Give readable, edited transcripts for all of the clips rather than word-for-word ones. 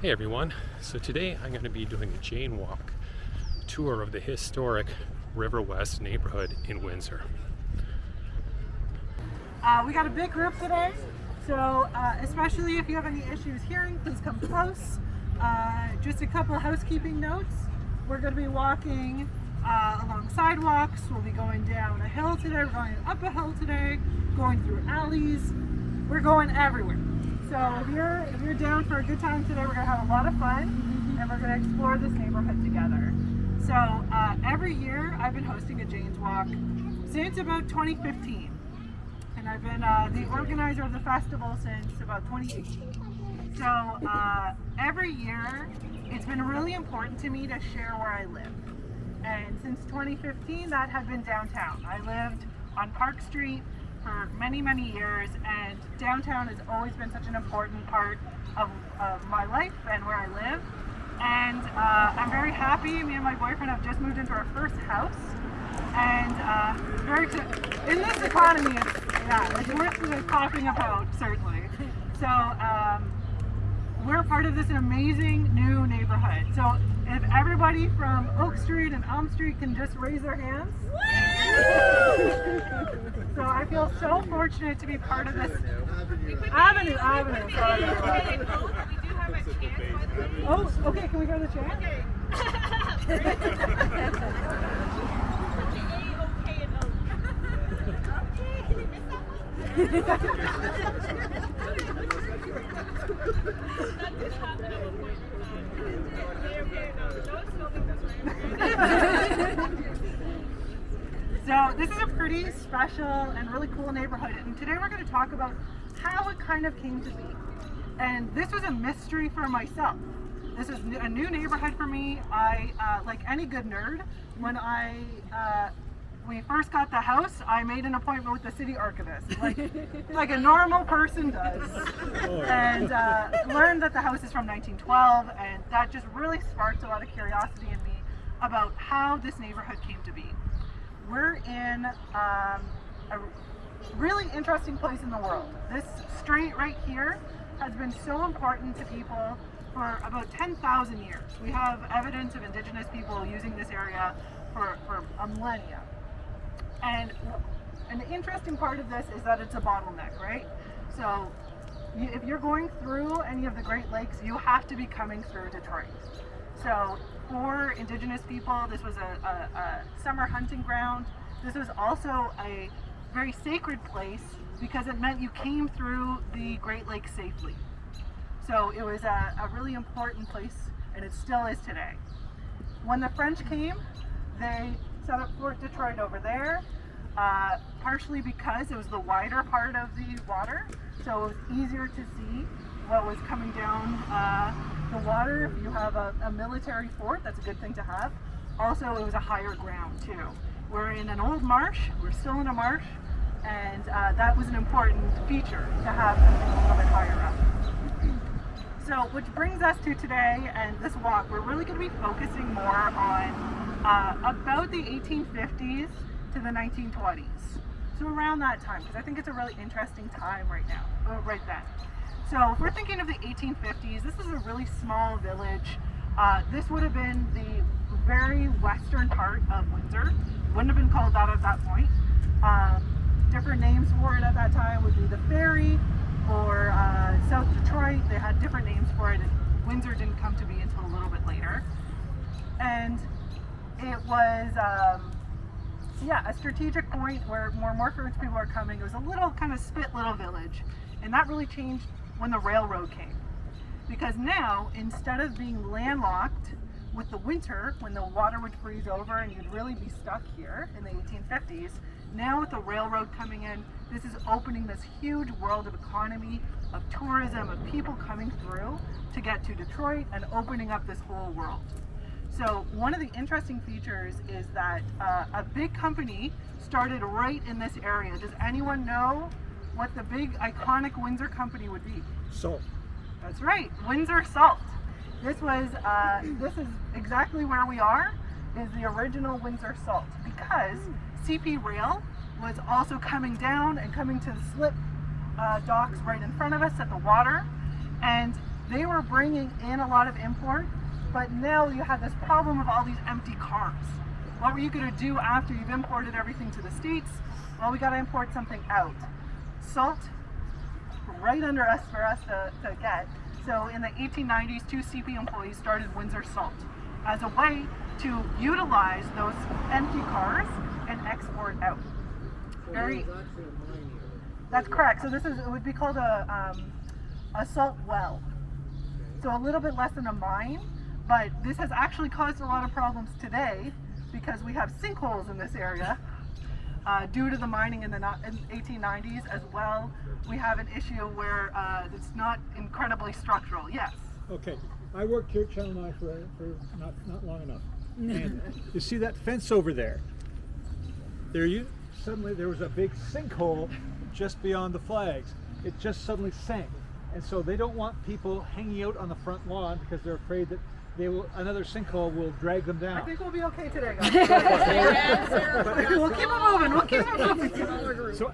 Hey everyone, so today I'm going to be doing a Jane Walk tour of the historic River West neighborhood in Windsor. We got a big group today, so especially if you have any issues hearing, please come close. Just a couple of housekeeping notes. We're going to be walking along sidewalks, we'll be going down a hill today, we're going up a hill today, going through alleys, we're going everywhere. So if you're down for a good time today, we're going to have a lot of fun, and we're going to explore this neighborhood together. So every year I've been hosting a Jane's Walk since about 2015, and I've been the organizer of the festival since about 2018. So every year it's been really important to me to share where I live, and since 2015 that had been downtown. I lived on Park Street for many years, and downtown has always been such an important part of my life and where I live. And I'm very happy. Me and my boyfriend have just moved into our first house, and in this economy, it's worth popping about, certainly. So we're part of this amazing new neighborhood. So if everybody from Oak Street and Elm Street can just raise their hands. So I feel so fortunate to be part of this Avenue. Sorry. Oh, okay, can we go to the chant? So this is a pretty special and really cool neighborhood, and today we're going to talk about how it kind of came to be. And this was a mystery for myself. This is a new neighborhood for me. I, like any good nerd, when we first got the house, I made an appointment with the city archivist, like a normal person does, and learned that the house is from 1912, and that just really sparked a lot of curiosity in me about how this neighborhood came to be. We're in a really interesting place in the world. This street right here has been so important to people for about 10,000 years. We have evidence of indigenous people using this area for a millennia. And an interesting part of this is that it's a bottleneck, right? So if you're going through any of the Great Lakes, you have to be coming through Detroit. So for indigenous people, this was a summer hunting ground. This was also a very sacred place because it meant you came through the Great Lakes safely. So it was a really important place, and it still is today. When the French came, they set up Fort Detroit over there, partially because it was the wider part of the water, so it was easier to see what was coming down the water. If you have a military fort, that's a good thing to have. Also, it was a higher ground too. We're in an old marsh, we're still in a marsh, and that was an important feature to have something a little bit higher up. So, which brings us to today and this walk. We're really going to be focusing more on about the 1850s to the 1920s. So around that time, because I think it's a really interesting time right then. So if we're thinking of the 1850s, this is a really small village. This would have been the very western part of Windsor. Wouldn't have been called that at that point. Different names for it at that time would be the Ferry or South Detroit. They had different names for it, and Windsor didn't come to be until a little bit later. And it was a strategic point where more French people are coming. It was a little kind of spit little village, and that really changed when the railroad came. Because now, instead of being landlocked with the winter, when the water would freeze over and you'd really be stuck here in the 1850s, now with the railroad coming in, this is opening this huge world of economy, of tourism, of people coming through to get to Detroit and opening up this whole world. So one of the interesting features is that a big company started right in this area. Does anyone know what the big iconic Windsor company would be? Salt. That's right, Windsor Salt. This is exactly where we are, is the original Windsor Salt, because CP Rail was also coming down and coming to the slip docks right in front of us at the water, and they were bringing in a lot of import, but now you have this problem of all these empty cars. What were you going to do after you've imported everything to the States? Well, we got to import something out. Salt, right under us for us to get. So in the 1890s, 2 CP employees started Windsor Salt as a way to utilize those empty cars and export out. That's correct. So it would be called a salt well. So a little bit less than a mine, but this has actually caused a lot of problems today because we have sinkholes in this area due to the mining in the 1890s as well. We have an issue where it's not incredibly structural. Yes. Okay, I worked here at Channel 9 for not long enough. And you see that fence over there? Suddenly there was a big sinkhole just beyond the flags. It just suddenly sank. And so they don't want people hanging out on the front lawn because they're afraid that another sinkhole will drag them down. I think we'll be okay today, guys. We'll keep it moving. So,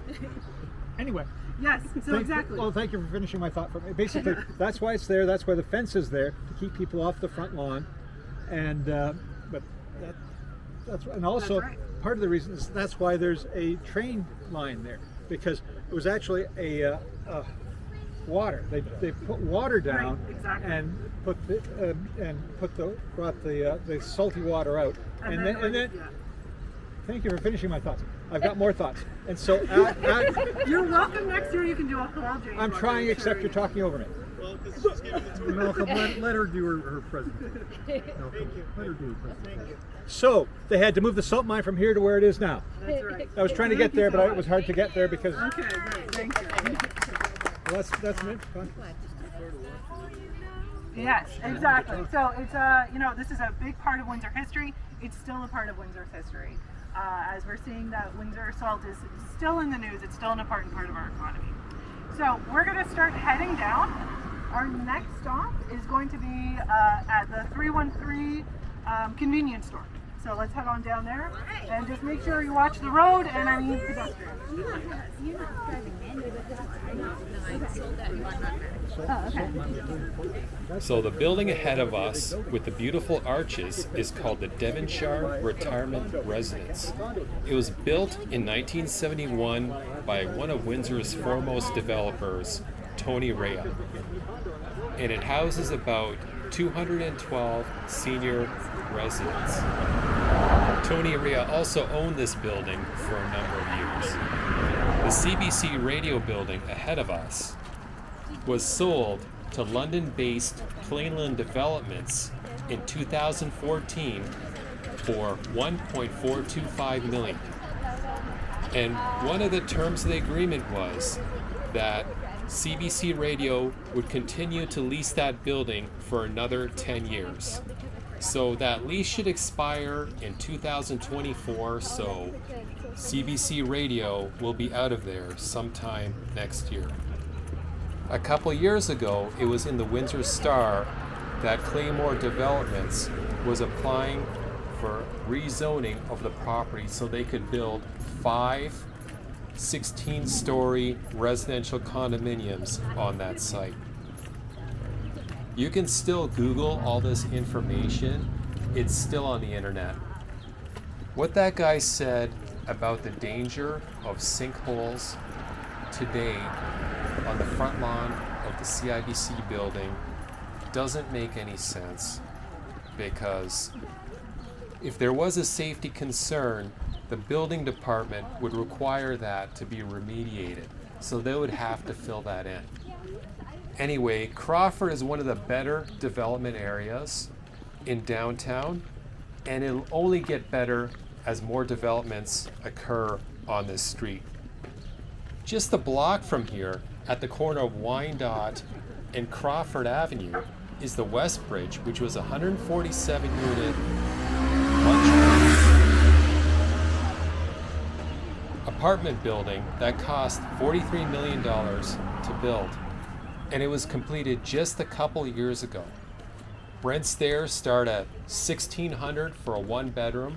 anyway. Yes, exactly. Well, thank you for finishing my thought for me. Basically, that's why it's there. That's why the fence is there, to keep people off the front lawn. And also That's right. part of the reason is that's why there's a train line there, because it was actually a water. They put water down, Right, exactly. and brought the salty water out, and then. Thank you for finishing my thoughts. I've got more thoughts. And so you're welcome. Next year you can do a whole Jane. I'm trying, except you're talking over me. Well, because she's giving the tour. Malcolm, let her do her presentation. Thank you. Let her do her presentation. Thank you. So they had to move the salt mine from here to where it is now. That's right. I was trying to get there, but it was hard to get there because. Okay, great. Thank you. Well, that's it. Fine. Yes, exactly. So it's this is a big part of Windsor history. It's still a part of Windsor's history. As we're seeing that Windsor salt is still in the news, it's still an important part of our economy. So we're going to start heading down. Our next stop is going to be at the 313 convenience store. So let's head on down there and just make sure you watch the road and any pedestrians. You're not driving manually, So the building ahead of us with the beautiful arches is called the Devonshire Retirement Residence. It was built in 1971 by one of Windsor's foremost developers, Tony Rea. And it houses about 212 senior residents. Tony Rea also owned this building for a number of years. The CBC radio building ahead of us was sold to London-based Plainland Developments in 2014 for $1.425 million. And one of the terms of the agreement was that CBC Radio would continue to lease that building for another 10 years. So that lease should expire in 2024, so CBC Radio will be out of there sometime next year. A couple years ago, it was in the Windsor Star that Claymore Developments was applying for rezoning of the property so they could build 5 16-story residential condominiums on that site. You can still Google all this information. It's still on the internet. What that guy said about the danger of sinkholes today on the front lawn of the CIBC building doesn't make any sense, because if there was a safety concern, the building department would require that to be remediated, so they would have to fill that in. Anyway, Crawford is one of the better development areas in downtown, and it'll only get better as more developments occur on this street. Just a block from here, at the corner of Wyandotte and Crawford Avenue, is the West Bridge, which was a 147-unit apartment building that cost $43 million to build, and it was completed just a couple years ago. Rents there start at $1,600 for a one-bedroom,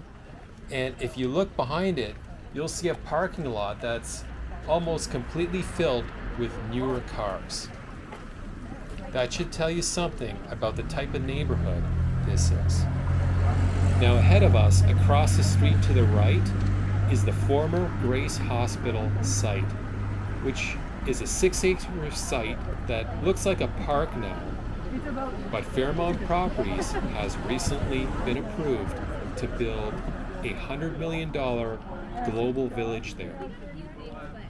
and if you look behind it, you'll see a parking lot that's almost completely filled with newer cars. That should tell you something about the type of neighborhood this is. Now ahead of us, across the street to the right, is the former Grace Hospital site, which is a 6-acre site that looks like a park now. But Fairmount Properties has recently been approved to build a $100 million global village there.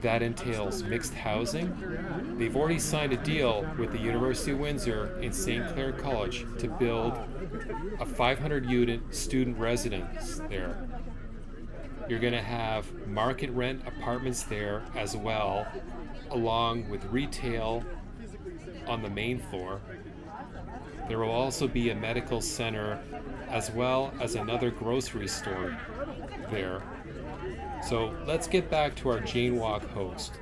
That entails mixed housing. They've already signed a deal with the University of Windsor and St. Clair College to build a 500-unit student residence there. You're going to have market rent apartments there as well, along with retail on the main floor. There will also be a medical center as well as another grocery store there. So let's get back to our Jane Walk host.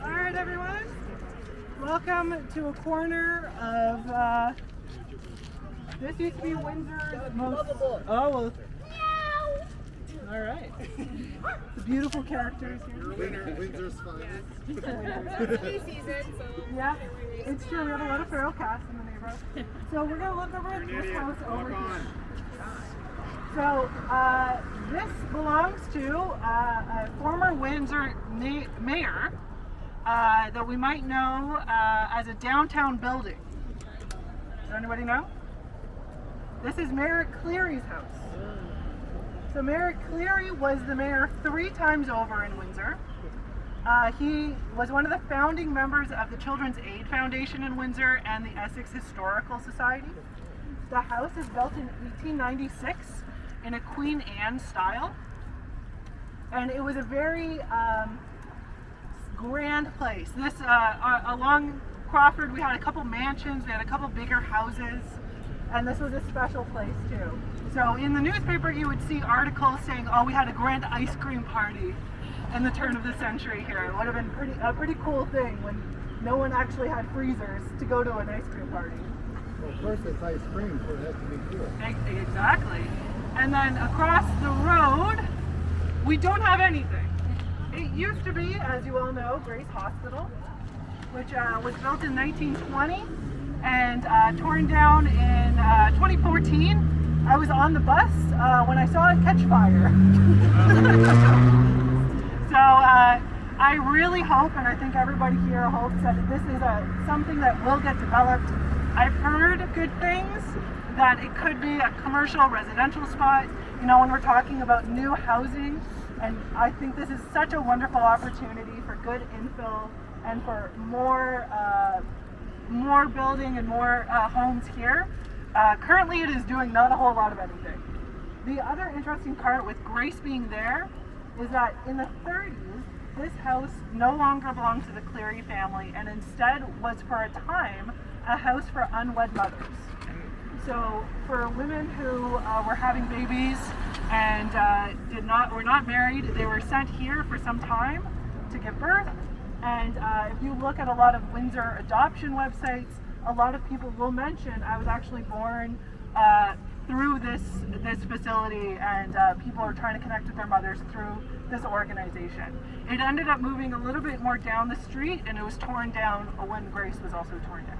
All right, everyone. Welcome to a corner of, this used to be Windsor's most, oh, well, all right. The beautiful characters here. Windsor's finest. Yeah, it's true. We have a lot of feral cats in the neighborhood. So we're going to look over at this house over here. So this belongs to a former Windsor mayor that we might know as a downtown building. Does anybody know? This is Mayor Cleary's house. So Mayor Cleary was the mayor 3 times over in Windsor. He was one of the founding members of the Children's Aid Foundation in Windsor and the Essex Historical Society. The house is built in 1896 in a Queen Anne style. And it was a very grand place. This, along Crawford, we had a couple mansions, we had a couple bigger houses, and this was a special place too. So in the newspaper you would see articles saying, oh, we had a grand ice cream party in the turn of the century here. It would have been a pretty cool thing when no one actually had freezers to go to an ice cream party. Well, of course it's ice cream, so it has to be cool. Exactly. And then across the road, we don't have anything. It used to be, as you all know, Grace Hospital, which was built in 1920 and torn down in 2014. I was on the bus when I saw it catch fire. So I really hope, and I think everybody here hopes, that this is something that will get developed. I've heard good things, that it could be a commercial residential spot, you know, when we're talking about new housing. And I think this is such a wonderful opportunity for good infill and for more building and more homes here. Currently it is doing not a whole lot of anything. The other interesting part with Grace being there is that in the 30s, this house no longer belonged to the Cleary family and instead was for a time a house for unwed mothers. So for women who were having babies and were not married, they were sent here for some time to give birth. And if you look at a lot of Windsor adoption websites, a lot of people will mention I was actually born through this facility, and people are trying to connect with their mothers through this organization. It ended up moving a little bit more down the street, and it was torn down when Grace was also torn down.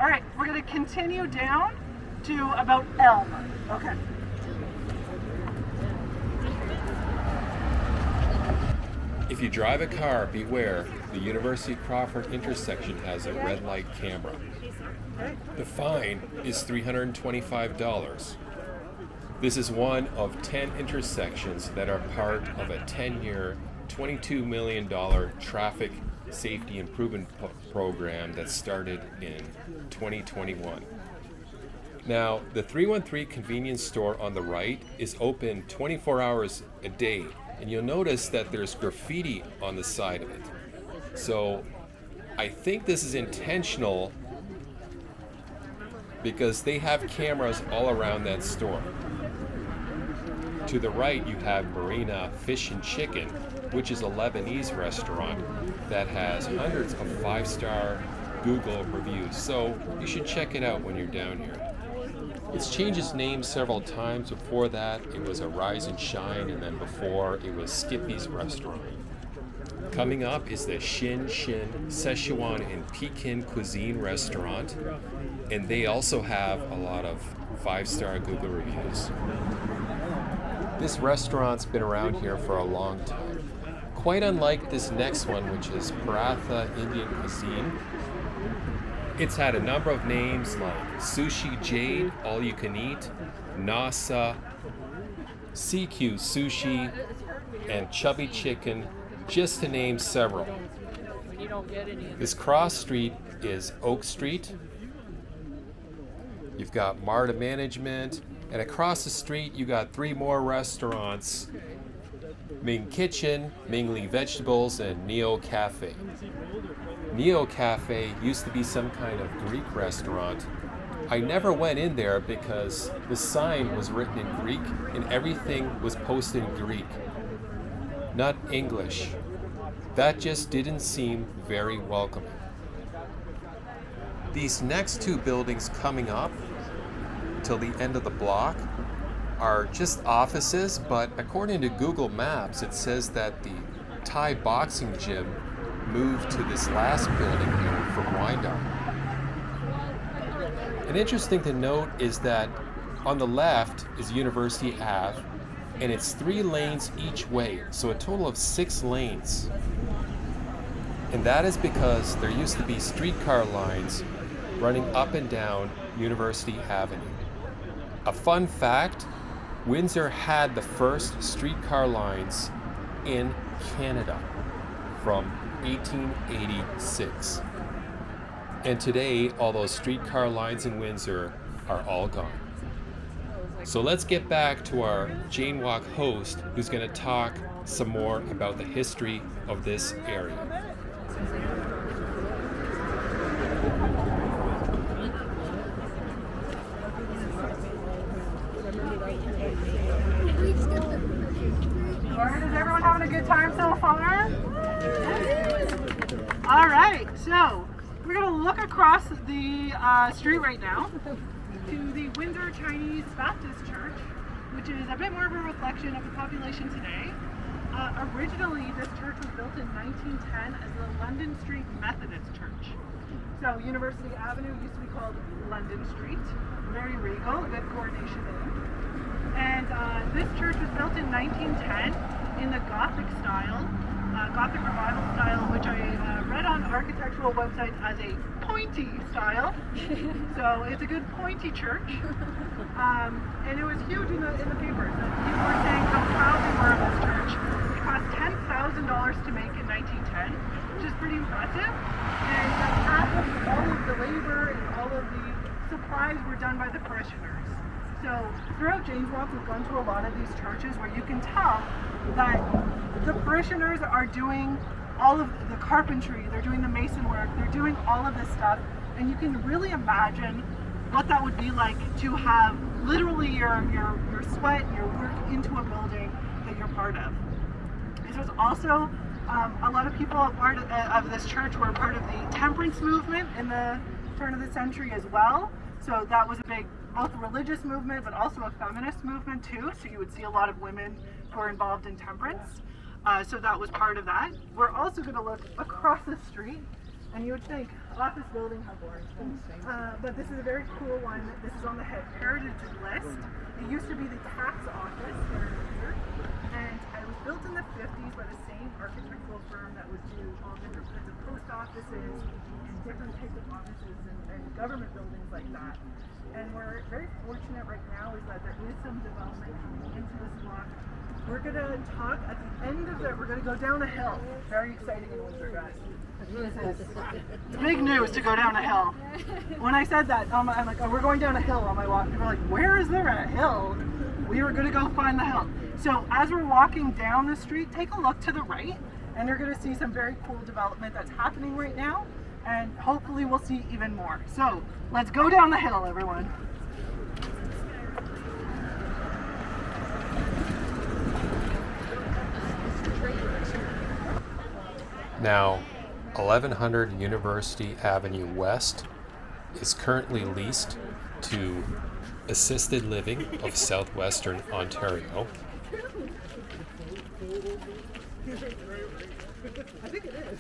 All right, we're going to continue down to about Elm. Okay. If you drive a car, beware. The University Crawford intersection has a red light camera. The fine is $325. This is one of 10 intersections that are part of a 10-year, $22 million traffic safety improvement program that started in 2021. Now, the 313 convenience store on the right is open 24 hours a day, and you'll notice that there's graffiti on the side of it. So I think this is intentional because they have cameras all around that store. To the right, you have Marina Fish and Chicken, which is a Lebanese restaurant that has hundreds of 5-star Google reviews. So you should check it out when you're down here. It's changed its name several times. Before that, it was a Rise and Shine, and then before, it was Skippy's Restaurant. Coming up is the Shin Shin Szechuan and Pekin Cuisine restaurant, and they also have a lot of 5-star Google reviews. This restaurant's been around here for a long time, quite unlike this next one, which is Paratha Indian Cuisine. It's had a number of names like Sushi Jade, All You Can Eat, Nasa, CQ Sushi, and Chubby Chicken, just to name several. This cross street is Oak Street. You've got Marta Management, and across the street you got 3 more restaurants: Ming Kitchen, Mingli Vegetables, and Neo Cafe. Neo Cafe used to be some kind of Greek restaurant. I never went in there because the sign was written in Greek and everything was posted in Greek, not English. That just didn't seem very welcoming. These next 2 buildings coming up till the end of the block are just offices, but according to Google Maps, it says that the Thai boxing gym moved to this last building here from Wyandotte. And interesting to note is that on the left is University Ave, and it's 3 lanes each way, so a total of 6 lanes. And that is because there used to be streetcar lines running up and down University Avenue. A fun fact, Windsor had the first streetcar lines in Canada from 1886. And today, all those streetcar lines in Windsor are all gone. So let's get back to our Jane Walk host, who's going to talk some more about the history of this area. Is everyone having a good time so far? All right, so we're going to look across the street right now to the Windsor Chinese Baptist Church, which is a bit more of a reflection of the population today. Originally, this church was built in 1910 as the London Street Methodist Church. So University Avenue used to be called London Street. Very regal, good coronation name. And this church was built in 1910 in the Gothic style, Gothic revival style, which I read on architectural websites as a pointy style. So it's a good pointy church. And it was huge in the papers. People were saying how proud they were of this church. It cost $10,000 to make in 1910, which is pretty impressive. And half of all of the labor and all of the supplies were done by the parishioners. So throughout Jane's Walk, we've gone to a lot of these churches where you can tell that the parishioners are doing all of the carpentry, they're doing the mason work, they're doing all of this stuff, and you can really imagine what that would be like to have literally your sweat, your work into a building that you're part of. This was also a lot of people a part of this church were part of the temperance movement in the turn of the century as well. So that was a big, both religious movement, but also a feminist movement too. So you would see a lot of women who were involved in temperance. So that was part of that. We're also going to look across the street, and you would think, office building, how boring. But this is a very cool one. This is on the heritage list. It used to be the tax office here in Windsor, and it was built in the 50s by the same architectural firm that would do all different kinds of post offices and different types of offices and government buildings like that. And we're very fortunate right now is that there is some development coming into this block. We're going to talk at the end of it. We're going to go down a hill. Very exciting in Windsor, guys. It's big news to go down a hill. When I said that, I'm like, oh, we're going down a hill on my walk. People are like, where is there a hill? We were going to go find the hill. So as we're walking down the street, take a look to the right, and you're going to see some very cool development that's happening right now. And hopefully we'll see even more. So let's go down the hill, everyone. Now, 1100 University Avenue West is currently leased to Assisted Living of Southwestern Ontario.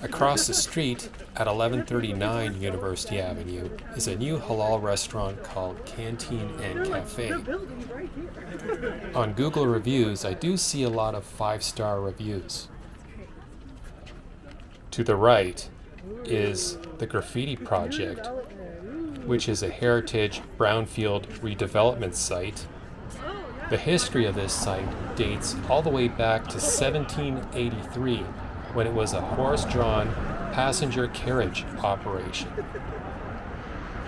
Across the street at 1139 University Avenue is a new halal restaurant called Canteen and Cafe. On Google reviews, I do see a lot of 5-star reviews. To the right is the Graffiti Project, which is a heritage brownfield redevelopment site. The history of this site dates all the way back to 1783, when it was a horse-drawn passenger carriage operation.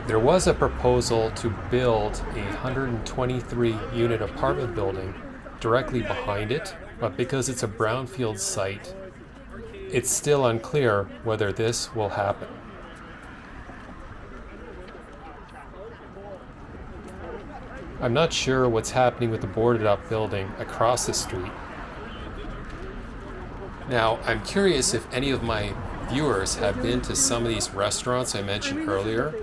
There was a proposal to build a 123-unit apartment building directly behind it, but because it's a brownfield site, it's still unclear whether this will happen. I'm not sure what's happening with the boarded up building across the street. Now, I'm curious if any of my viewers have been to some of these restaurants I mentioned earlier,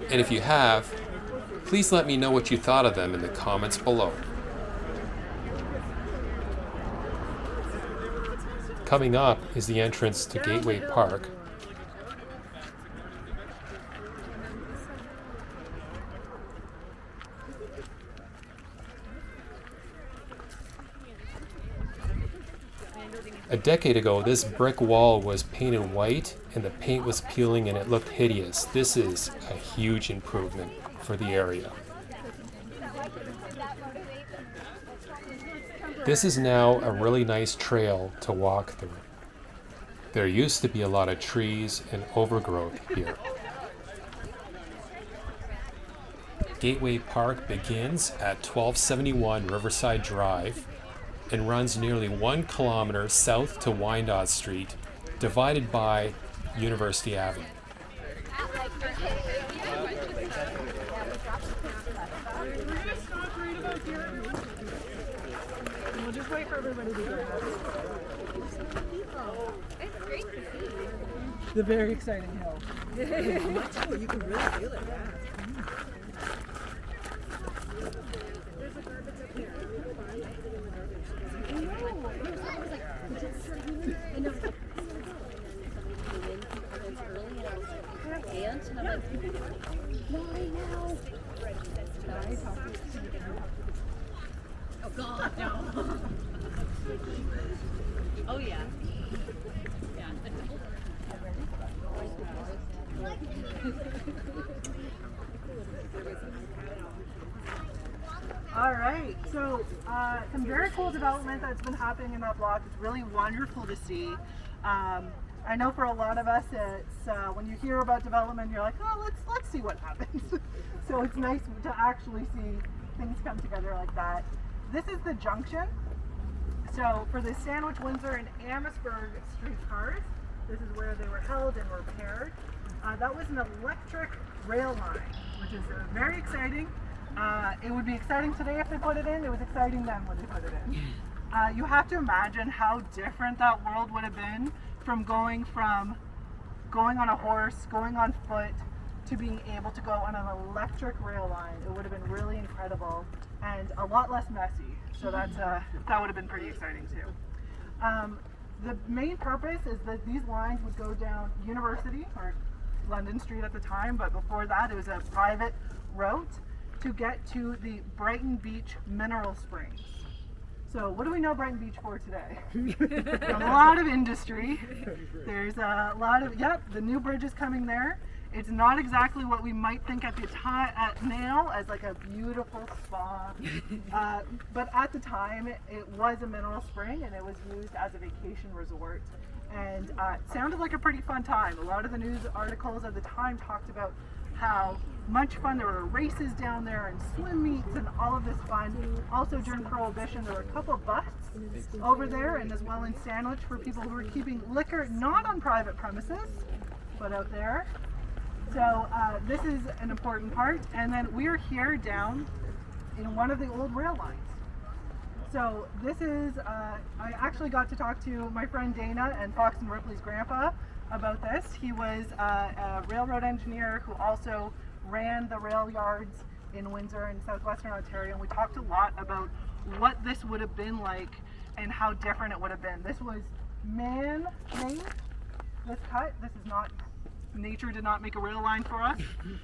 and if you have, please let me know what you thought of them in the comments below. Coming up is the entrance to Gateway Park. A decade ago, this brick wall was painted white and the paint was peeling and it looked hideous. This is a huge improvement for the area. This is now a really nice trail to walk through. There used to be a lot of trees and overgrowth here. Gateway Park begins at 1271 Riverside Drive and runs nearly 1 kilometer south to Wyandotte Street, divided by University Ave. We'll just wait for everybody to join us. The very exciting hill. You can really feel it. And I'm like, why now? Oh God, no. Oh yeah. Yeah. All right, so some very cool development that's been happening in that block. It's really wonderful to see. I know for a lot of us, it's when you hear about development, you're like, oh, let's see what happens. So it's nice to actually see things come together like that. This is the junction. So for the Sandwich, Windsor, and Amherstburg streetcars, this is where they were held and repaired. That was an electric rail line, which is very exciting. It would be exciting today if they put it in. It was exciting then when they put it in. You have to imagine how different that world would have been from going on a horse, going on foot, to being able to go on an electric rail line. It would have been really incredible and a lot less messy. So that would have been pretty exciting too. The main purpose is that these lines would go down University, or London Street at the time, but before that it was a private route to get to the Brighton Beach Mineral Springs. So what do we know Brighton Beach for today? A lot of industry. There's a lot of, the new bridge is coming there. It's not exactly what we might think at the time now as like a beautiful spa, but at the time it was a mineral spring and it was used as a vacation resort, and it sounded like a pretty fun time. A lot of the news articles at the time talked about how much fun there were races down there and swim meets and all of this fun. Also during Prohibition there were a couple busts over there, and as well in Sandwich for people who were keeping liquor not on private premises but out there. So this is an important part, and then we are here down in one of the old rail lines. So this is, I actually got to talk to my friend Dana and Fox and Ripley's grandpa about this. He was a railroad engineer who also ran the rail yards in Windsor and southwestern Ontario, and we talked a lot about what this would have been like and how different it would have been. This was man-made. This cut, this is not, nature did not make a rail line for us.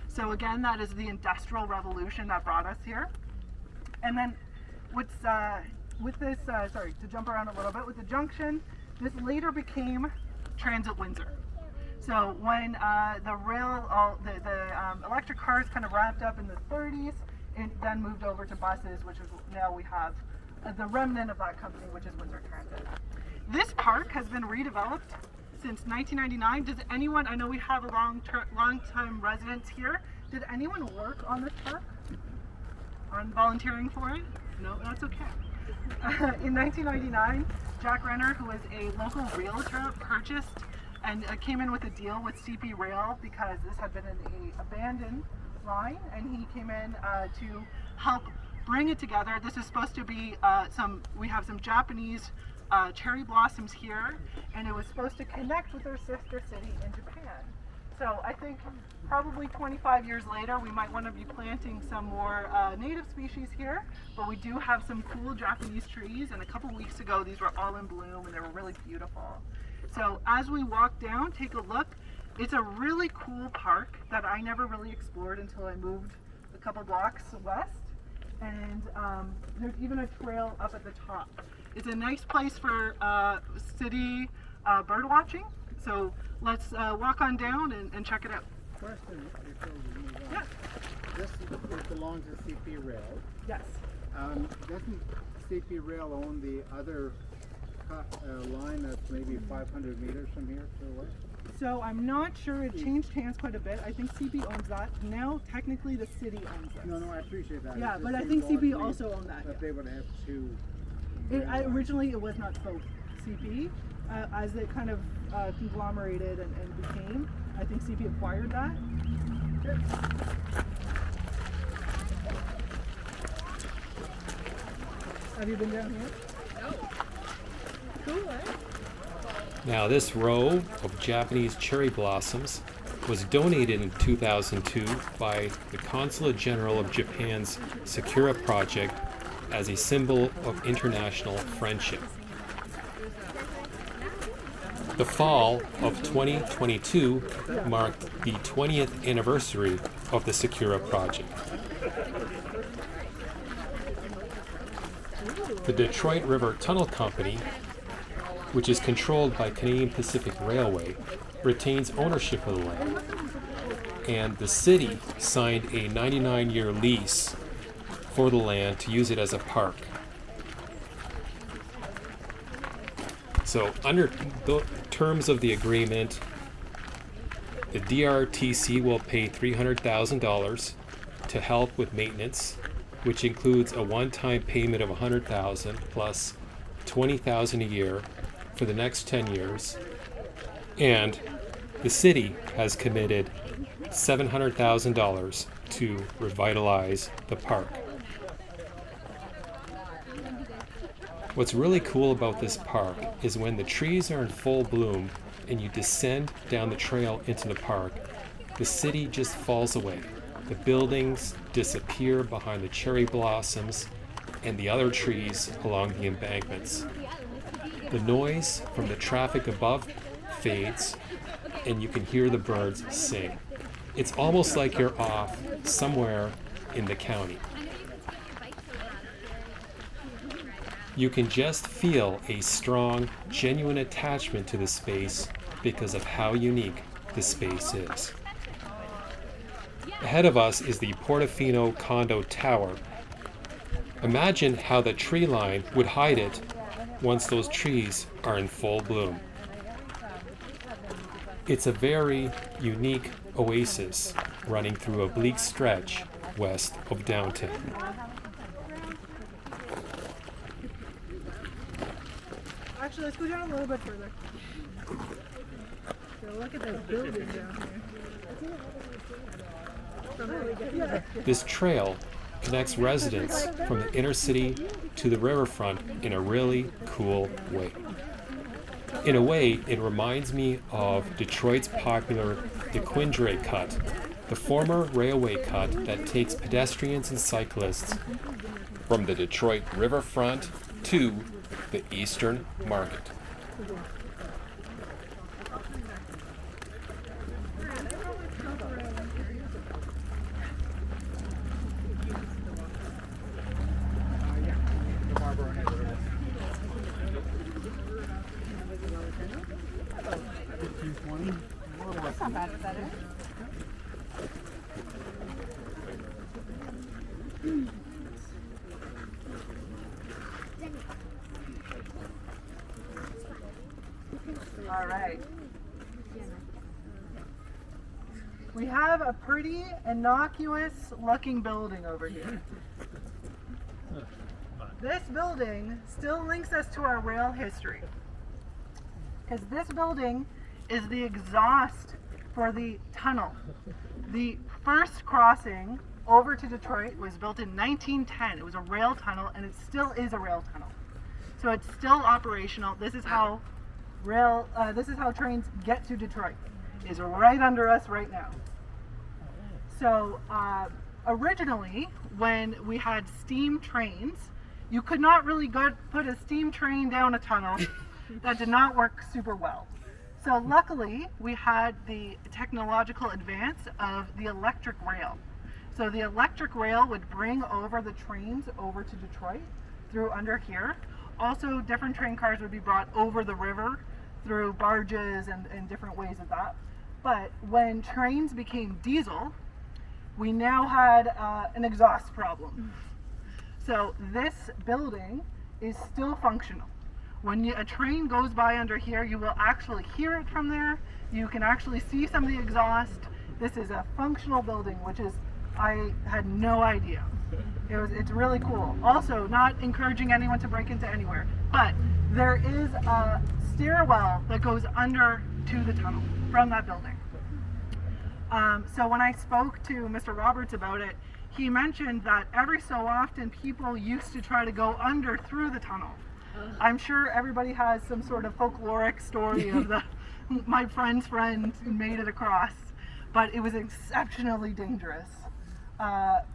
So again, that is the Industrial Revolution that brought us here. And then what's, with this, sorry, to jump around a little bit, with the junction, this later became Transit Windsor. So when the electric cars kind of wrapped up in the 30s, it then moved over to buses, which is now we have the remnant of that company, which is Windsor Transit. This park has been redeveloped since 1999. Does anyone, I know we have a long-time residents here, did anyone work on this park? On volunteering for it? No, that's okay. In 1999, Jack Renner, who was a local realtor, purchased and came in with a deal with CP Rail because this had been an abandoned line, and he came in to help bring it together. This is supposed to be we have some Japanese cherry blossoms here, and it was supposed to connect with our sister city in Japan. So I think probably 25 years later, we might want to be planting some more native species here, but we do have some cool Japanese trees, and a couple weeks ago, these were all in bloom, and they were really beautiful. So as we walk down, take a look. It's a really cool park that I never really explored until I moved a couple blocks west, and there's even a trail up at the top. It's a nice place for city bird watching, so let's walk on down and check it out. Question before we move on. Yeah. This belongs to CP Rail. Yes. Doesn't CP Rail own the other line that's maybe 500 meters from here to the west? So I'm not sure, it changed hands quite a bit. I think CP owns that. Now technically the city owns it. No, I appreciate that. Yeah, It just but I seems think CP odd to me also owned that. That they would have two. Originally it was not so CP. As it kind of conglomerated and became, I think CP acquired that. Have you been down here? No. Cool, eh? Now, this row of Japanese cherry blossoms was donated in 2002 by the Consulate General of Japan's Sakura Project as a symbol of international friendship. The fall of 2022 marked the 20th anniversary of the Sakura Project. The Detroit River Tunnel Company, which is controlled by Canadian Pacific Railway, retains ownership of the land, and the city signed a 99-year lease for the land to use it as a park. So under the terms of the agreement, the DRTC will pay $300,000 to help with maintenance, which includes a one-time payment of $100,000 plus $20,000 a year for the next 10 years, and the city has committed $700,000 to revitalize the park. What's really cool about this park is when the trees are in full bloom and you descend down the trail into the park, the city just falls away. The buildings disappear behind the cherry blossoms and the other trees along the embankments. The noise from the traffic above fades, and you can hear the birds sing. It's almost like you're off somewhere in the county. You can just feel a strong, genuine attachment to the space because of how unique the space is. Ahead of us is the Portofino condo tower. Imagine how the tree line would hide it once those trees are in full bloom. It's a very unique oasis running through a bleak stretch west of downtown. Actually, let's go down a little bit further. So look at those buildings down here. This trail connects residents from the inner city to the riverfront in a really cool way. In a way, it reminds me of Detroit's popular DeQuindre Cut, the former railway cut that takes pedestrians and cyclists from the Detroit riverfront to the Eastern Market. All right. We have a pretty innocuous looking building over here. This building still links us to our rail history, because this building is the exhaust for the tunnel. The first crossing over to Detroit was built in 1910. It was a rail tunnel, and it still is a rail tunnel. So it's still operational. This is how trains get to Detroit, is right under us right now. So originally, when we had steam trains, you could not really put a steam train down a tunnel. That did not work super well. So luckily, we had the technological advance of the electric rail. So the electric rail would bring over the trains over to Detroit through under here. Also, different train cars would be brought over the river through barges and different ways of that. But when trains became diesel, we now had an exhaust problem. So this building is still functional. When a train goes by under here, you will actually hear it from there. You can actually see some of the exhaust. This is a functional building, which is, I had no idea. It's really cool. Also, not encouraging anyone to break into anywhere, but there is a stairwell that goes under to the tunnel from that building. So when I spoke to Mr. Roberts about it, he mentioned that every so often people used to try to go under through the tunnel. I'm sure everybody has some sort of folkloric story of my friend's friend who made it across, but it was exceptionally dangerous.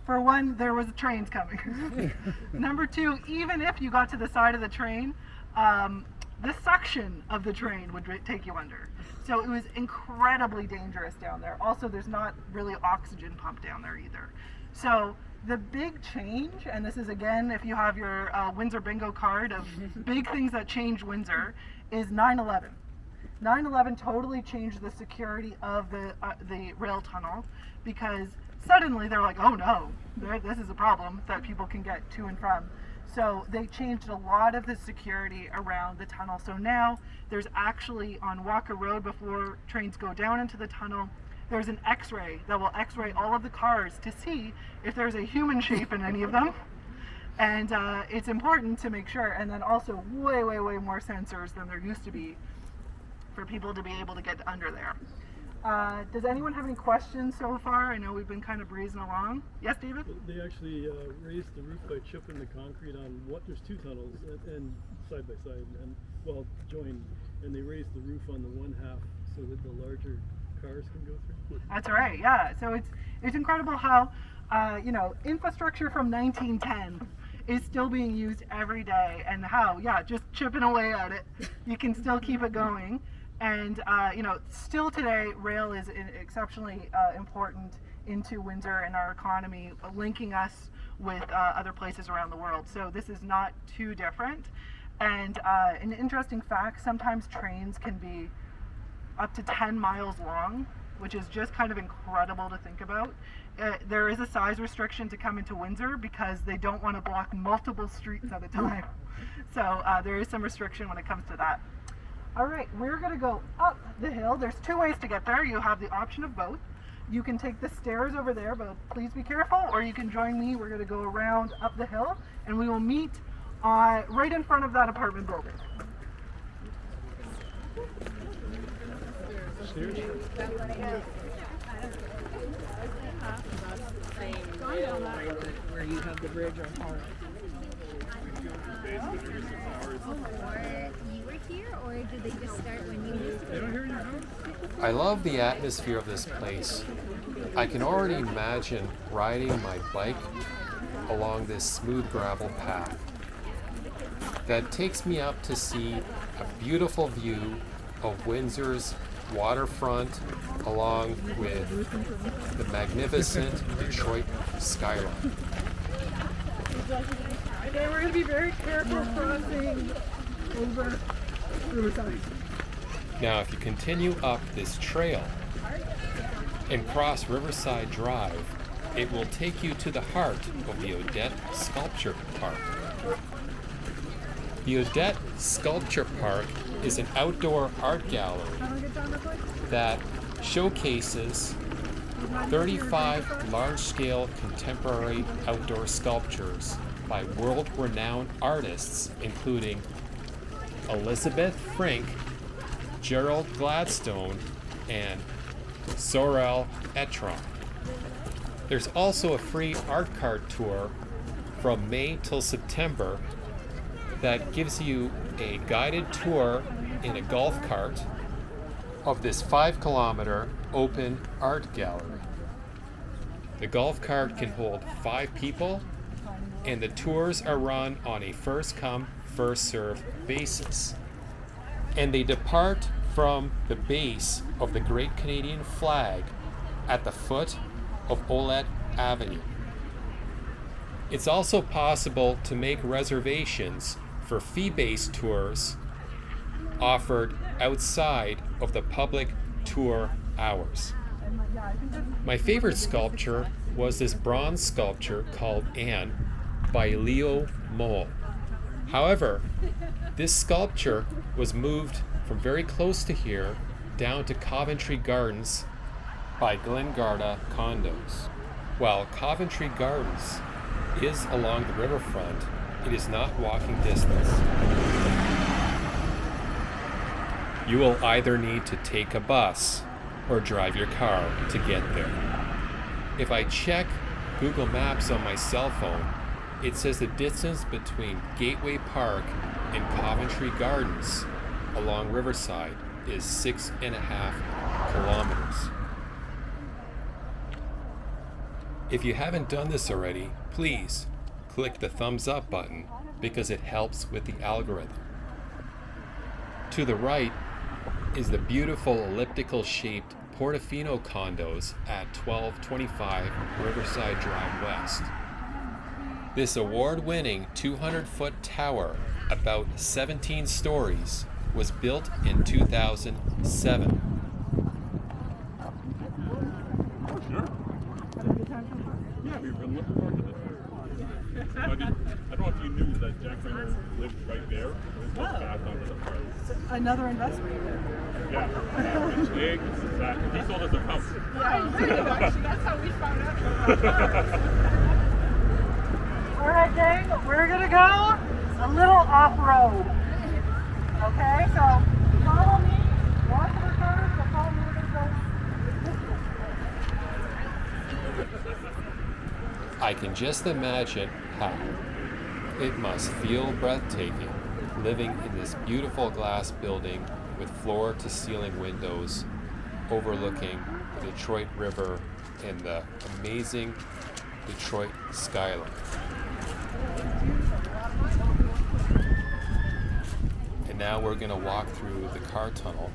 For one, there was trains coming. Number two, even if you got to the side of the train, the suction of the train would take you under. So it was incredibly dangerous down there. Also, there's not really oxygen pumped down there either. So the big change, and this is again, if you have your Windsor bingo card of big things that changed Windsor, is 9/11. 9/11 totally changed the security of the rail tunnel, because suddenly they're like, oh no, this is a problem that people can get to and from. So they changed a lot of the security around the tunnel. So now there's actually on Walker Road, before trains go down into the tunnel, there's an x-ray that will x-ray all of the cars to see if there's a human shape in any of them. And it's important to make sure. And then also way, way, way more sensors than there used to be for people to be able to get under there. Does anyone have any questions so far? I know we've been kind of breezing along. Yes, David? They actually raised the roof by chipping the concrete on there's two tunnels and side by side and well joined, and they raised the roof on the one half so that the larger cars can go through. That's right, yeah. So it's incredible how infrastructure from 1910 is still being used every day, and how just chipping away at it, you can still keep it going. And still today, rail is exceptionally important into Windsor and our economy, linking us with other places around the world. So this is not too different. And an interesting fact, sometimes trains can be up to 10 miles long, which is just kind of incredible to think about. There is a size restriction to come into Windsor because they don't want to block multiple streets at a time. So there is some restriction when it comes to that. All right, we're going to go up the hill. There's two ways to get there. You have the option of both. You can take the stairs over there, but please be careful, or you can join me. We're going to go around up the hill, and we will meet right in front of that apartment building. Where you have the bridge on Hart. You were here, or did they just start when you I love the atmosphere of this place. I can already imagine riding my bike along this smooth gravel path that takes me up to see a beautiful view of Windsor's waterfront, along with the magnificent Detroit skyline. Okay, we're going to be very careful crossing over Riverside. Now, if you continue up this trail, and cross Riverside Drive, it will take you to the heart of the Odette Sculpture Park. The Odette Sculpture Park is an outdoor art gallery that showcases 35 large-scale contemporary outdoor sculptures by world-renowned artists including Elizabeth Frink, Gerald Gladstone, and Sorel Etron. There's also a free art cart tour from May till September that gives you a guided tour in a golf cart of this 5-kilometer open art gallery. The golf cart can hold 5 people, and the tours are run on a first-come, first-served basis. And they depart from the base of the Great Canadian Flag at the foot of Olette Avenue. It's also possible to make reservations for fee-based tours offered outside of the public tour hours. My favorite sculpture was this bronze sculpture called Anne by Leo Moll. However, this sculpture was moved from very close to here down to Coventry Gardens by Glengarda Condos. While Coventry Gardens is along the riverfront, it is not walking distance. You will either need to take a bus or drive your car to get there. If I check Google Maps on my cell phone, it says the distance between Gateway Park and Coventry Gardens along Riverside is 6.5 kilometers. If you haven't done this already, please click the thumbs up button because it helps with the algorithm. To the right is the beautiful elliptical shaped Portofino condos at 1225 Riverside Drive West. This award-winning 200-foot tower, about 17 stories, was built in 2007. Yeah, we've been looking forward to this. I don't know if you knew that Jack Renner lived right there. This goes back onto the park. Another investment. Yeah. Big, exactly. He sold us a house. Actually, that's how we found out. All right, gang, we're gonna go a little off-road. Okay, so follow me. Walk to the curve, so follow me. We're gonna go. I can just imagine how it must feel breathtaking living in this beautiful glass building with floor-to-ceiling windows overlooking the Detroit River and the amazing Detroit skyline. And now we're going to walk through the car tunnel.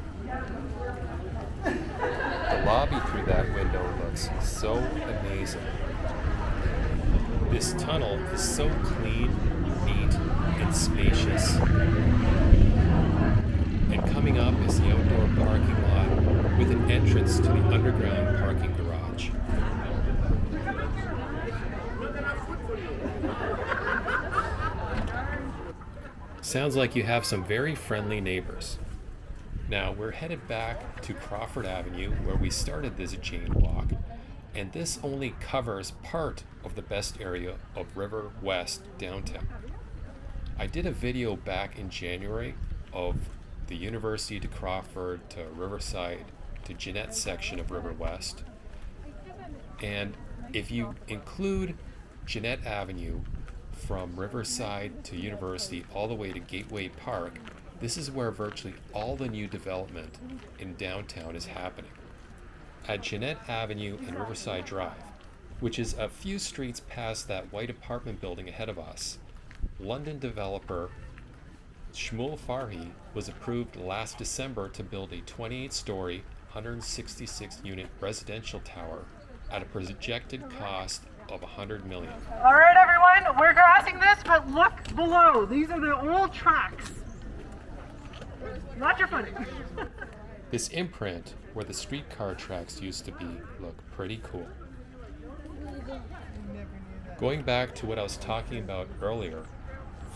The lobby through that window looks so amazing. This tunnel is so clean, neat, and spacious. And coming up is the outdoor parking lot with an entrance to the underground parking garage. Sounds like you have some very friendly neighbors. Now we're headed back to Crawford Avenue where we started this chain walk, and this only covers part of the best area of River West downtown. I did a video back in January of the University to Crawford to Riverside to Jeanette section of River West, and if you include Jeanette Avenue from Riverside to University all the way to Gateway Park, this is where virtually all the new development in downtown is happening. At Jeanette Avenue and Riverside Drive, which is a few streets past that white apartment building ahead of us, London developer Shmuel Farhi was approved last December to build a 28-story, 166-unit residential tower at a projected cost of $100 million. All right, everyone, we're crossing this, but look below. These are the old tracks. Watch your footing. This imprint, where the streetcar tracks used to be, look pretty cool. Going back to what I was talking about earlier,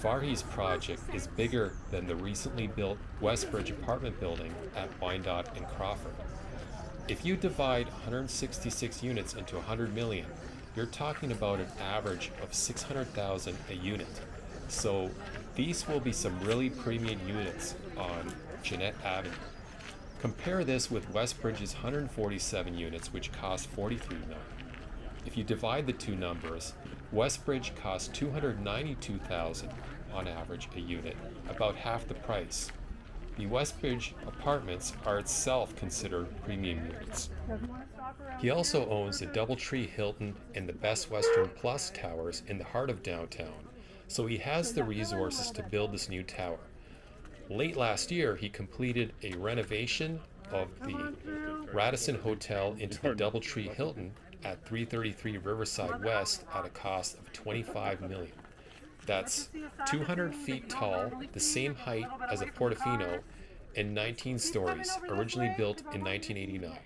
Farhi's project is bigger than the recently built Westbridge apartment building at Wyandotte and Crawford. If you divide 166 units into 100 million, you're talking about an average of 600,000 a unit. So these will be some really premium units on Jeanette Avenue. Compare this with Westbridge's 147 units, which cost 43 million. If you divide the two numbers, Westbridge costs 292,000 on average a unit, about half the price. The Westbridge apartments are itself considered premium units. He also owns the Doubletree Hilton and the Best Western Plus towers in the heart of downtown, so he has the resources to build this new tower. Late last year, he completed a renovation of the Radisson Hotel into the Doubletree Hilton at 333 Riverside West at a cost of $25 million. That's 200 feet tall, the same height as a Portofino, and 19 stories, originally built in 1989.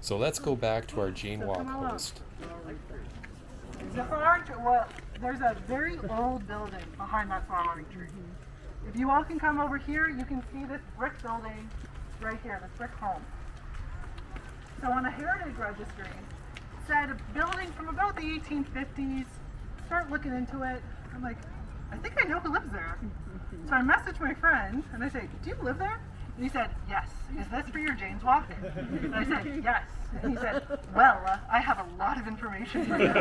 So let's go back to our Jane Walk host. There's a very old building behind that flowering tree. If you all can come over here, you can see this brick building right here, this brick home. So on a heritage registry, it said a building from about the 1850s. Start looking into it. I'm like, I think I know who lives there. So I messaged my friend and I said, do you live there? And he said, yes. Is this for your Jane's Walk? And I said, yes. And he said, well, I have a lot of information for you.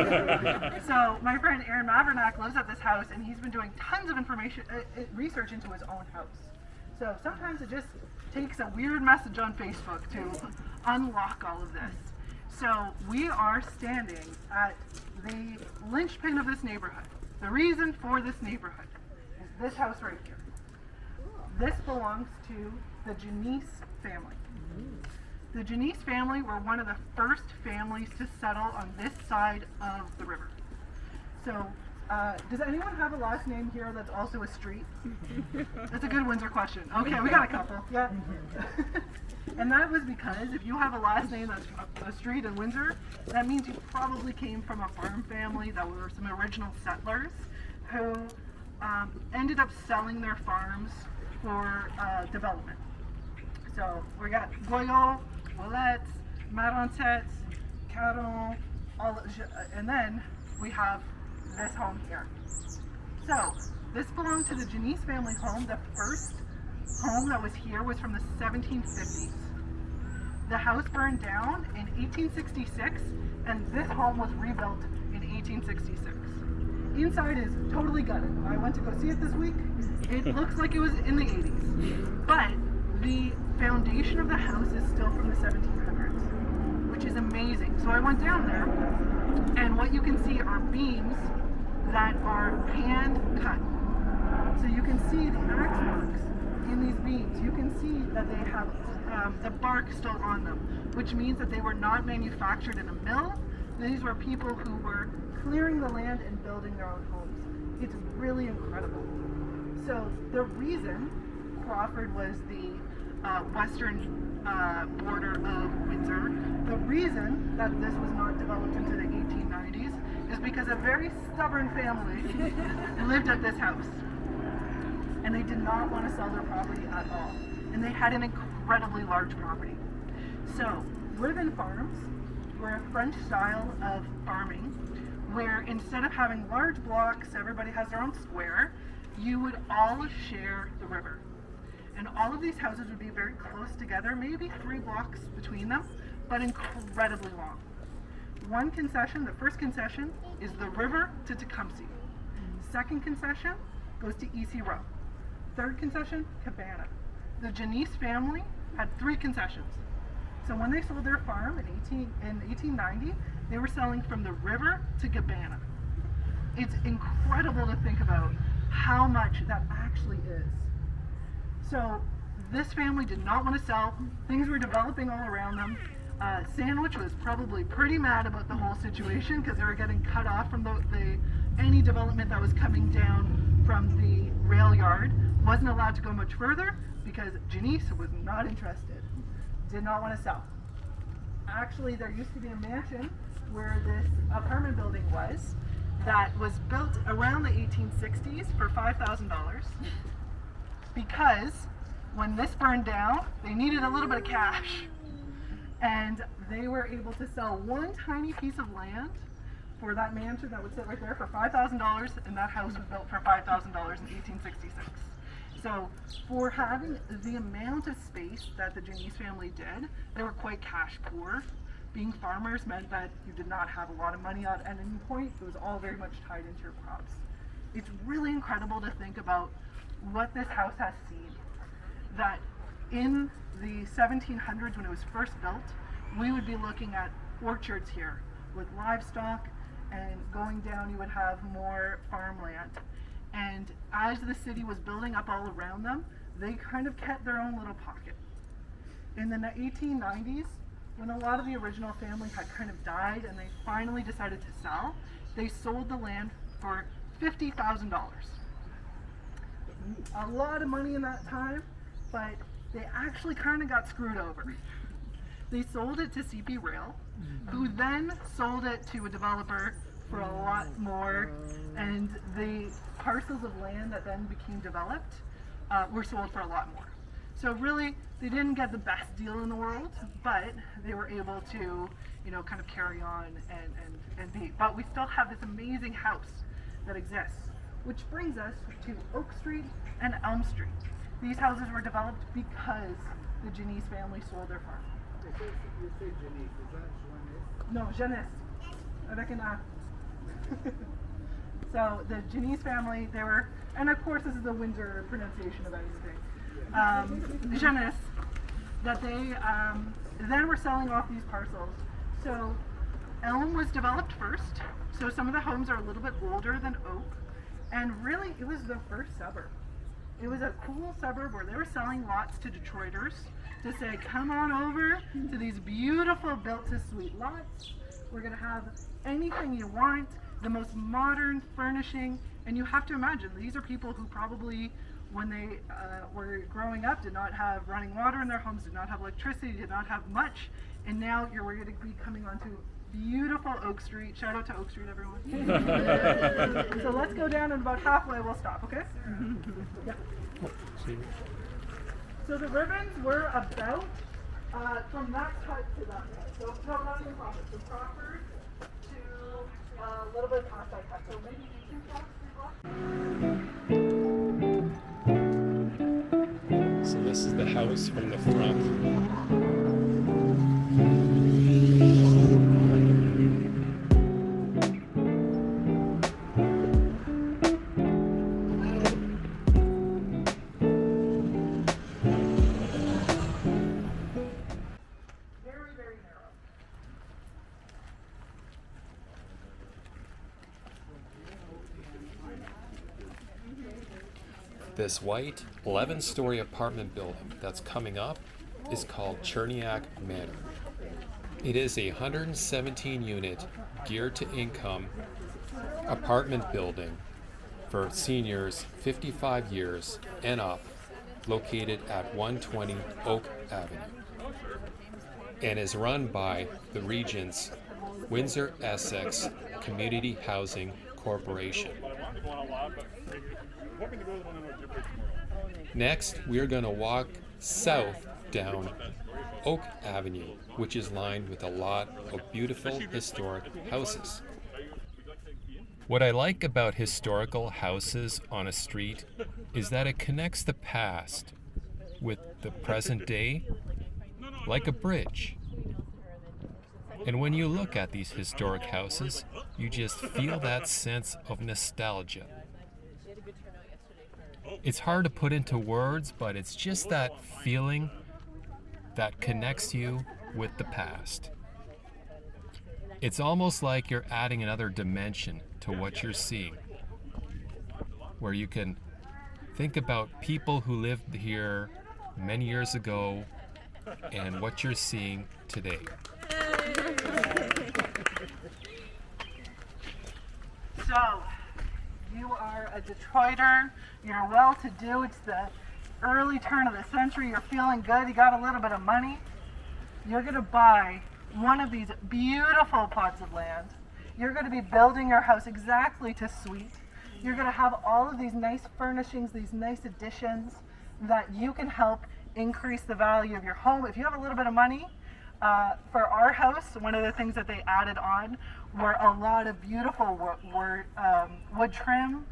So my friend Aaron Mavernack lives at this house and he's been doing tons of research into his own house. So sometimes it just takes a weird message on Facebook to unlock all of this. So we are standing at the linchpin of this neighborhood. The reason for this neighborhood is this house right here. This belongs to the Janice family. The Janice family were one of the first families to settle on this side of the river. So, does anyone have a last name here that's also a street? That's a good Windsor question. Okay, we got a couple. Yeah. And that was because if you have a last name that's a street in Windsor, that means you probably came from a farm family that were some original settlers who ended up selling their farms for development. So we got Goyot, Ouellette, Maroncette, Caron, and then we have this home here. So this belonged to the Janice family home. The first home that was here was from the 1750s. The house burned down in 1866, and this home was rebuilt in 1866. Inside is totally gutted. I went to go see it this week. It looks like it was in the 80s. But the foundation of the house is still from the 1700s, which is amazing. So I went down there, and what you can see are beams that are hand cut. So you can see the axe marks in these beams. You can see that they have the bark still on them, which means that they were not manufactured in a mill. These were people who were clearing the land and building their own homes. It's really incredible. So the reason Crawford was the western border of Windsor, the reason that this was not developed into the 1890s is because a very stubborn family lived at this house. And they did not want to sell their property at all. And they had an incredibly large property. So, live-in farms were a French style of farming where instead of having large blocks, everybody has their own square, you would all share the river. And all of these houses would be very close together, maybe 3 blocks between them, but incredibly long. One concession, the first concession, is the river to Tecumseh. Second concession goes to EC Row. Third concession, Cabana. The Janice family had 3 concessions. So when they sold their farm in 1890, they were selling from the river to Cabana. It's incredible to think about how much that actually is. So this family did not want to sell. Things were developing all around them. Sandwich was probably pretty mad about the whole situation because they were getting cut off from any development that was coming down from the rail yard. Wasn't allowed to go much further because Janice was not interested. did not want to sell. Actually, there used to be a mansion where this apartment building was that was built around the 1860s for $5,000 because when this burned down, they needed a little bit of cash. And they were able to sell one tiny piece of land for that mansion that would sit right there for $5,000, and that house was built for $5,000 in 1866. So for having the amount of space that the Janice family did, they were quite cash poor. Being farmers meant that you did not have a lot of money at any point. It was all very much tied into your crops. It's really incredible to think about what this house has seen. That in the 1700s, when it was first built, we would be looking at orchards here with livestock, and going down you would have more farmland. And as the city was building up all around them, they kind of kept their own little pocket. In the 1890s, when a lot of the original family had kind of died and they finally decided to sell, they sold the land for $50,000. A lot of money in that time, but they actually kind of got screwed over. They sold it to CP Rail, who then sold it to a developer for a lot more, and the parcels of land that then became developed were sold for a lot more. So really, they didn't get the best deal in the world, but they were able to, kind of carry on and be. But we still have this amazing house that exists, which brings us to Oak Street and Elm Street. These houses were developed because the Janice family sold their farm. You say Janice, is that Jeunesse? No, Jeunesse. Avec an A. So the Janice family, they were, and of course this is the Windsor pronunciation of anything, Jeunesse, that they then were selling off these parcels. So Elm was developed first, so some of the homes are a little bit older than Oak, and really it was the first suburb. It was a cool suburb where they were selling lots to Detroiters to say, come on over to these beautiful built-to-suite lots. We're going to have anything you want, the most modern furnishing, and you have to imagine, these are people who probably, when they were growing up, did not have running water in their homes, did not have electricity, did not have much, and now you're going to be coming onto beautiful Oak Street. Shout out to Oak Street, everyone. So let's go down, and about halfway we'll stop, okay? Yeah. So the ribbons were about from that cut to that cut. So no, not even Crawford. So Crawford to a little bit past that cut. So maybe 2 blocks, 3 blocks. So this is the house from the front. This white 11-story apartment building that's coming up is called Cherniack Manor. It is a 117-unit, geared-to-income apartment building for seniors 55 years and up, located at 120 Oak Avenue, and is run by the Regent's Windsor Essex Community Housing Corporation. Next, we are going to walk south down Oak Avenue, which is lined with a lot of beautiful historic houses. What I like about historical houses on a street is that it connects the past with the present day like a bridge. And when you look at these historic houses, you just feel that sense of nostalgia. It's hard to put into words, but it's just that feeling that connects you with the past. It's almost like you're adding another dimension to what you're seeing, where you can think about people who lived here many years ago and what you're seeing today. So, you are a Detroiter, you're well-to-do, it's the early turn of the century, you're feeling good, you got a little bit of money. you're going to buy one of these beautiful plots of land. You're going to be building your house exactly to suite. You're going to have all of these nice furnishings, these nice additions that you can help increase the value of your home. If you have a little bit of money, for our house, one of the things that they added on were a lot of beautiful wood trim,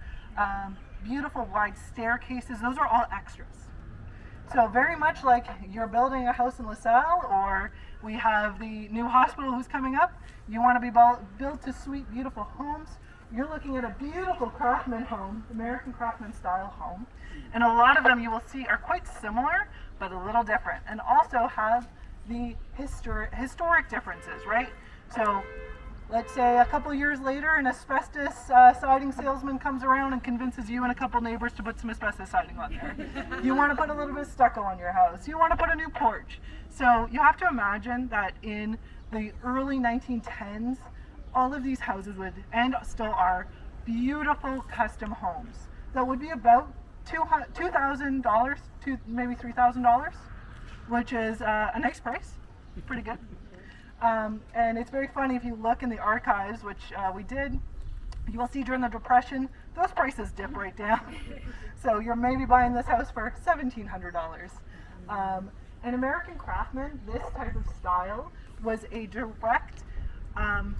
beautiful wide staircases. Those are all extras. So very much like you're building a house in LaSalle, or we have the new hospital who's coming up, you want to be built to suite beautiful homes. You're looking at a beautiful craftsman home, American craftsman style home. And a lot of them you will see are quite similar, but a little different, and also have the historic differences, right? So let's say a couple years later, an asbestos siding salesman comes around and convinces you and a couple neighbors to put some asbestos siding on there. You want to put a little bit of stucco on your house. You want to put a new porch. So you have to imagine that in the early 1910s, all of these houses would, and still are, beautiful custom homes that would be about $2,000 to maybe $3,000, which is a nice price, pretty good. And it's very funny if you look in the archives, which we did, you will see during the Depression, those prices dip right down. So you're maybe buying this house for $1,700. An American craftsman, this type of style was a direct kind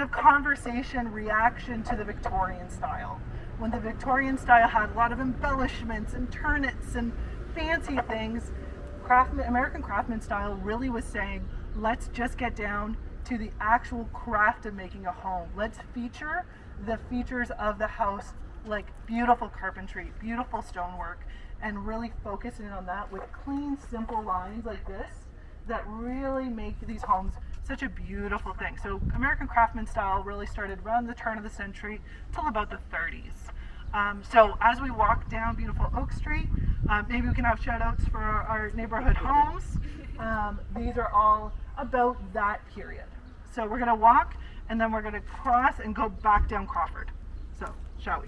of conversation reaction to the Victorian style. When the Victorian style had a lot of embellishments and turrets and fancy things, American craftsman style really was saying, let's just get down to the actual craft of making a home. Let's feature the features of the house, like beautiful carpentry, beautiful stonework, and really focus in on that with clean, simple lines like this that really make these homes such a beautiful thing. So American craftsman style really started around the turn of the century till about the 30s. So as we walk down beautiful Oak Street, maybe we can have shout outs for our neighborhood homes. These are all about that period. So we're gonna walk and then we're gonna cross and go back down Crawford. So, shall we?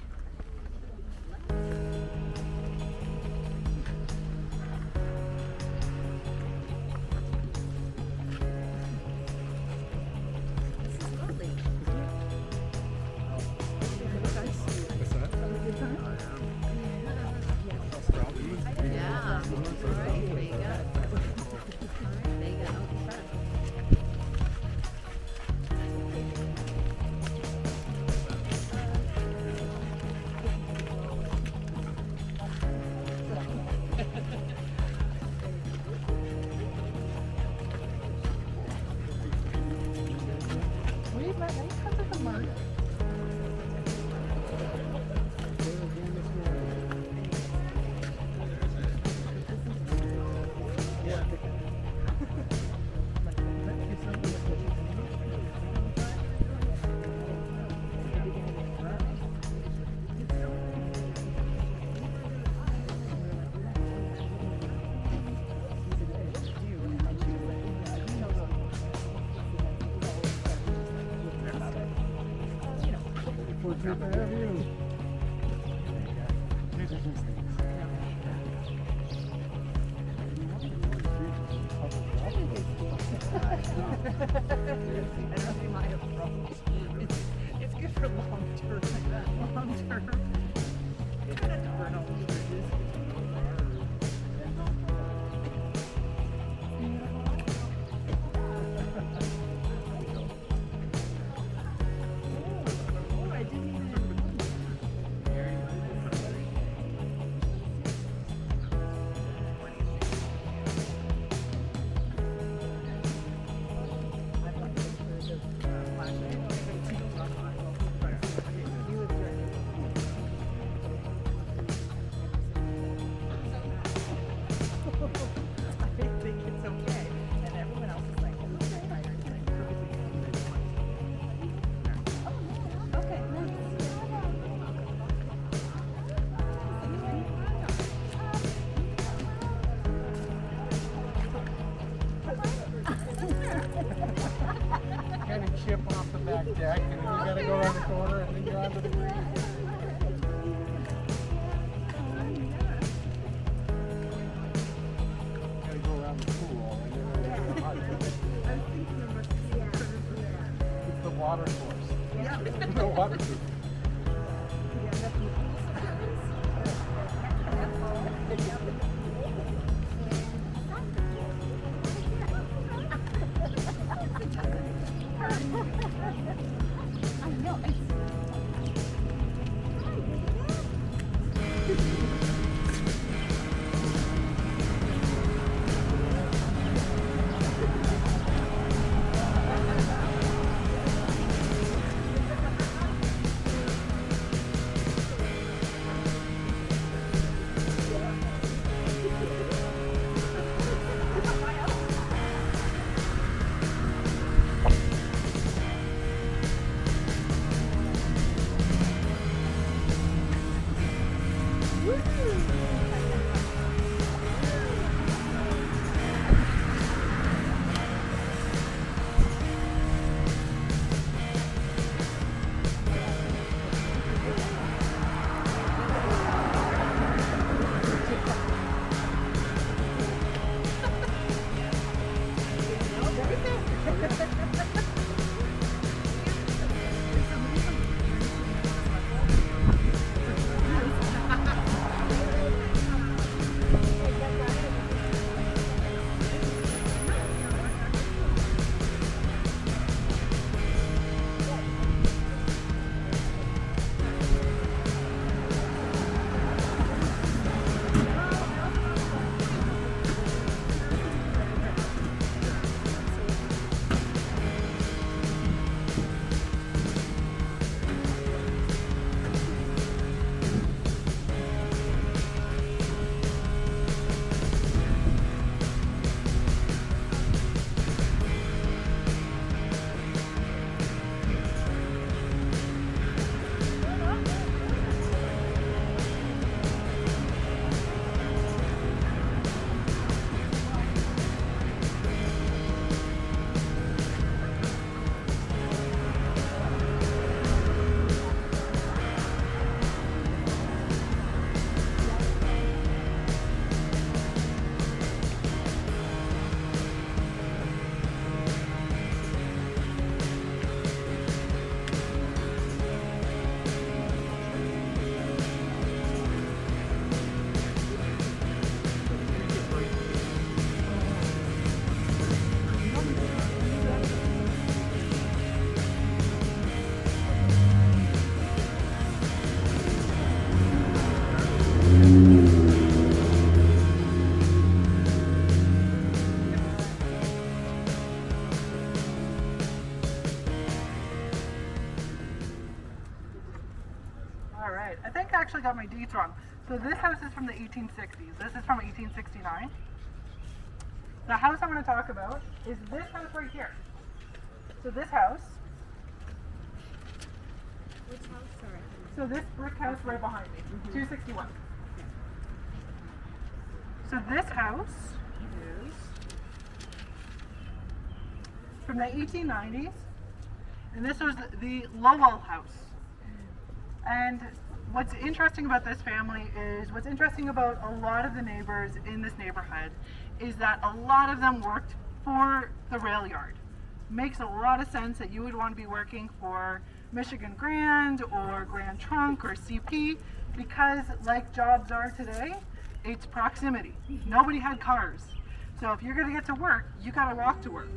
It's good for long term. Long term. Kind of burn out the bridges. Chip off the back deck, and then you gotta go around the corner, and then you're onto the green. Gotta go around the pool, and then water source. Yeah. No waterproof. actually got my dates wrong. So this house is from the 1860s. This is from 1869. The house I'm going to talk about is this house right here. So this house. Which house? Sorry. So this brick house right behind me, 261. So this house is from the 1890s, and this was the Lowell house. And what's interesting about this family is, what's interesting about a lot of the neighbors in this neighborhood is that a lot of them worked for the rail yard. Makes a lot of sense that you would want to be working for Michigan Grand or Grand Trunk or CP, because like jobs are today, it's proximity. Nobody had cars. So if you're going to get to work, you got to walk to work.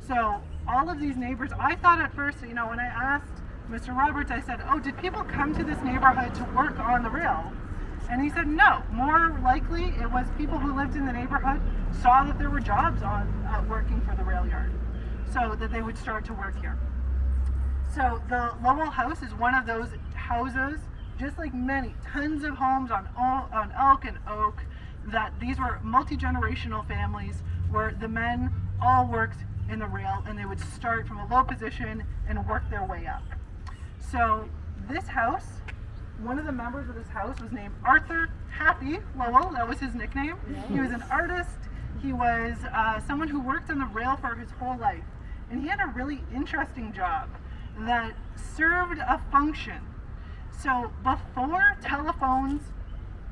So all of these neighbors, I thought at first, you know, when I asked Mr. Roberts, I said, oh, did people come to this neighborhood to work on the rail? And he said, no. More likely, it was people who lived in the neighborhood saw that there were jobs on working for the rail yard, so that they would start to work here. So the Lowell house is one of those houses, just like many, tons of homes on Elk and Oak, that these were multi-generational families where the men all worked in the rail, and they would start from a low position and work their way up. So this house, one of the members of this house was named Arthur Happy Lowell. That was his nickname. He was an artist. He was someone who worked on the rail for his whole life. And he had a really interesting job that served a function. So before telephones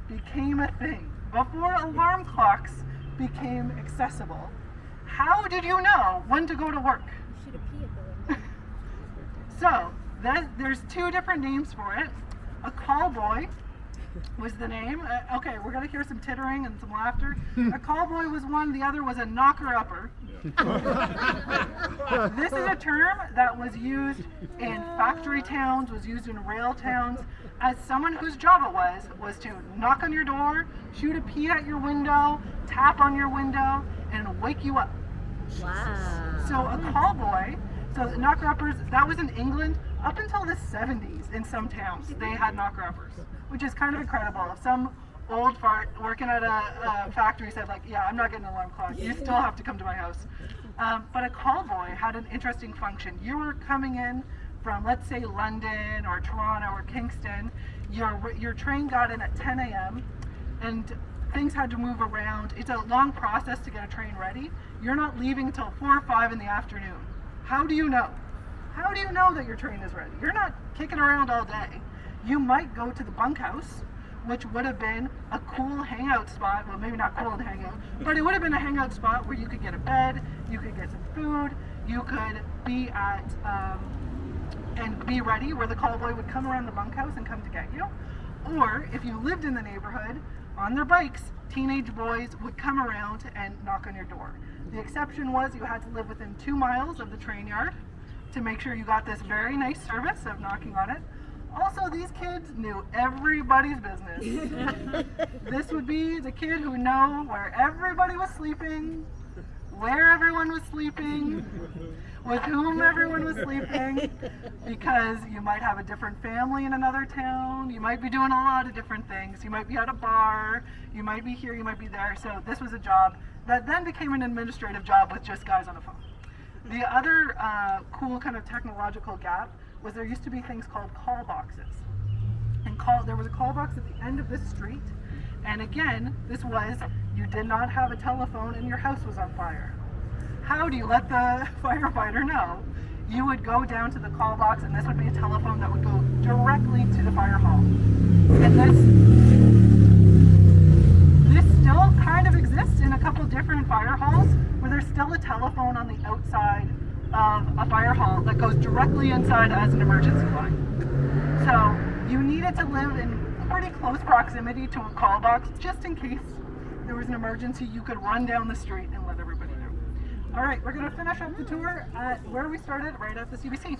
became a thing, before alarm clocks became accessible, how did you know when to go to work? You should have peed at the window. There's two different names for it. A call boy was the name. Okay, we're gonna hear some tittering and some laughter. A call boy was one. The other was a knocker-upper. This is a term that was used in factory towns, was used in rail towns, as someone whose job it was to knock on your door, shoot a pea at your window, tap on your window, and wake you up. Wow. So a call boy, so knocker-uppers, that was in England up until the 70s in some towns. They had knocker-uppers, which is kind of incredible. If some old fart working at a factory said like, yeah, I'm not getting an alarm clock, you still have to come to my house. But a call boy had an interesting function. You were coming in from, let's say, London or Toronto or Kingston. Your train got in at 10 a.m. and things had to move around. It's a long process to get a train ready. You're not leaving until 4 or 5 in the afternoon. How do you know? How do you know that your train is ready? You're not kicking around all day. You might go to the bunkhouse, which would have been a cool hangout spot. Well, maybe not cool and hangout, but it would have been a hangout spot where you could get a bed, you could get some food, you could be at and be ready, where the call boy would come around the bunkhouse and come to get you. Or if you lived in the neighborhood, on their bikes, teenage boys would come around and knock on your door. The exception was you had to live within 2 miles of the train yard to make sure you got this very nice service of knocking on it. Also, these kids knew everybody's business. This would be the kid who knew where everybody was sleeping, where everyone was sleeping, with whom everyone was sleeping, because you might have a different family in another town, you might be doing a lot of different things, you might be at a bar, you might be here, you might be there. So this was a job that then became an administrative job with just guys on the phone. The other cool kind of technological gap was there used to be things called call boxes. And there was a call box at the end of this street. And again, this was, you did not have a telephone and your house was on fire. How do you let the firefighter know? You would go down to the call box, and this would be a telephone that would go directly to the fire hall. And this still kind of exists in a couple different fire halls, where there's still a telephone on the outside of a fire hall that goes directly inside as an emergency line. So you needed to live in pretty close proximity to a call box, just in case there was an emergency. You could run down the street and let everybody know. All right, we're going to finish up the tour at where we started, right at the CBC.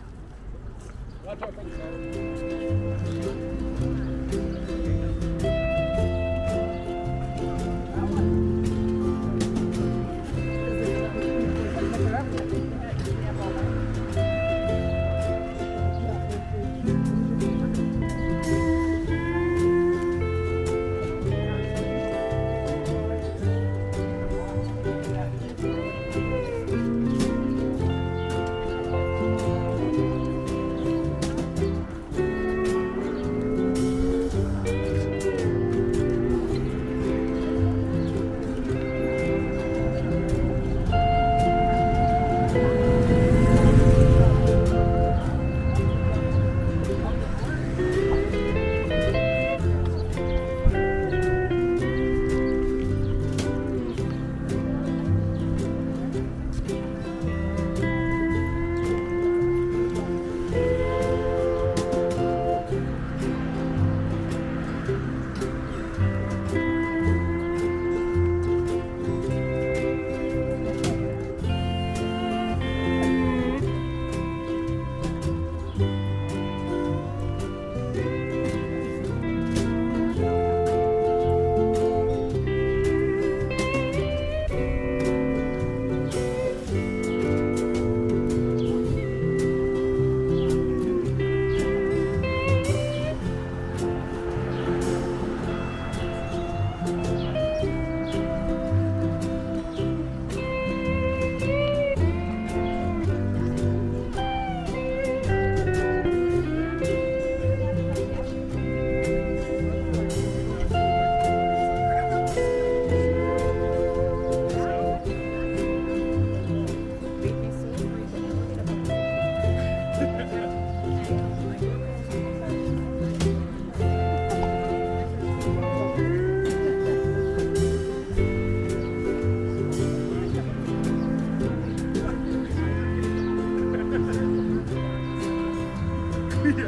Alright,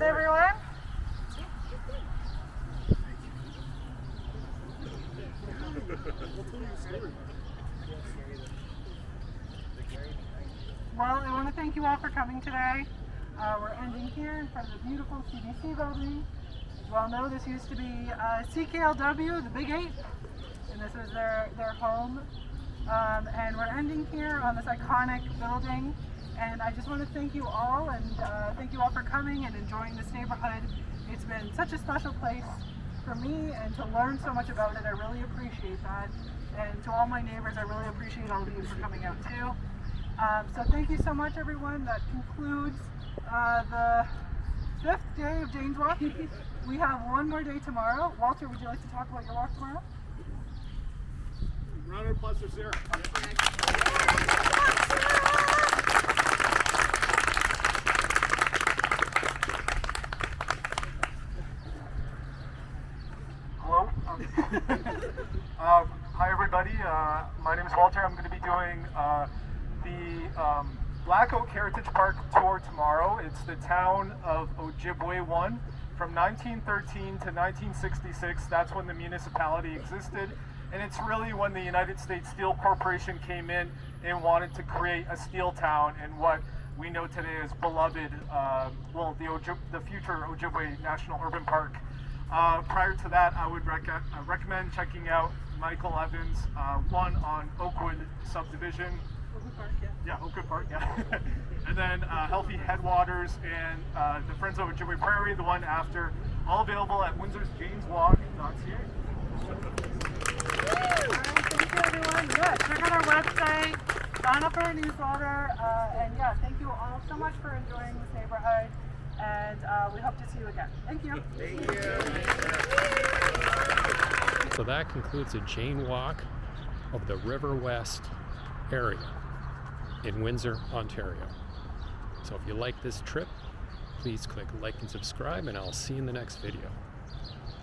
everyone. Well, I want to thank you all for coming today. We're ending here in front of the beautiful CBC Building. As you all know, this used to be CKLW, the Big 8, and this is their home. And we're ending here on this iconic building. And I just want to thank you all, and thank you all for coming and enjoying this neighborhood. It's been such a special place for me, and to learn so much about it, I really appreciate that. And to all my neighbors, I really appreciate all of you for coming out too. So thank you so much, everyone. That concludes the 5th day of Jane's Walk. We have one more day tomorrow. Walter, would you like to talk about your walk tomorrow? Round of applause for Sarah. Hello. Hi everybody. My name is Walter. I'm going to be doing the Black Oak Heritage Park tour tomorrow. It's the town of Ojibwe 1. From 1913 to 1966, that's when the municipality existed. And it's really when the United States Steel Corporation came in and wanted to create a steel town in what we know today as beloved, the future Ojibwe National Urban Park. Prior to that, I would recommend checking out Michael Evans' one on Oakwood Subdivision. Oakwood Park, yeah. Yeah, Oakwood Park, yeah. And then Healthy Headwaters and the Friends of Ojibwe Prairie, the one after. All available at Windsor's JanesWalk.ca. Thank you, everyone. Yeah, check out our website, sign up for our newsletter, and yeah, thank you all so much for enjoying this neighborhood, and we hope to see you again. Thank you. Thank you. So that concludes a Jane Walk of the River West area in Windsor, Ontario. So if you like this trip, please click like and subscribe, and I'll see you in the next video.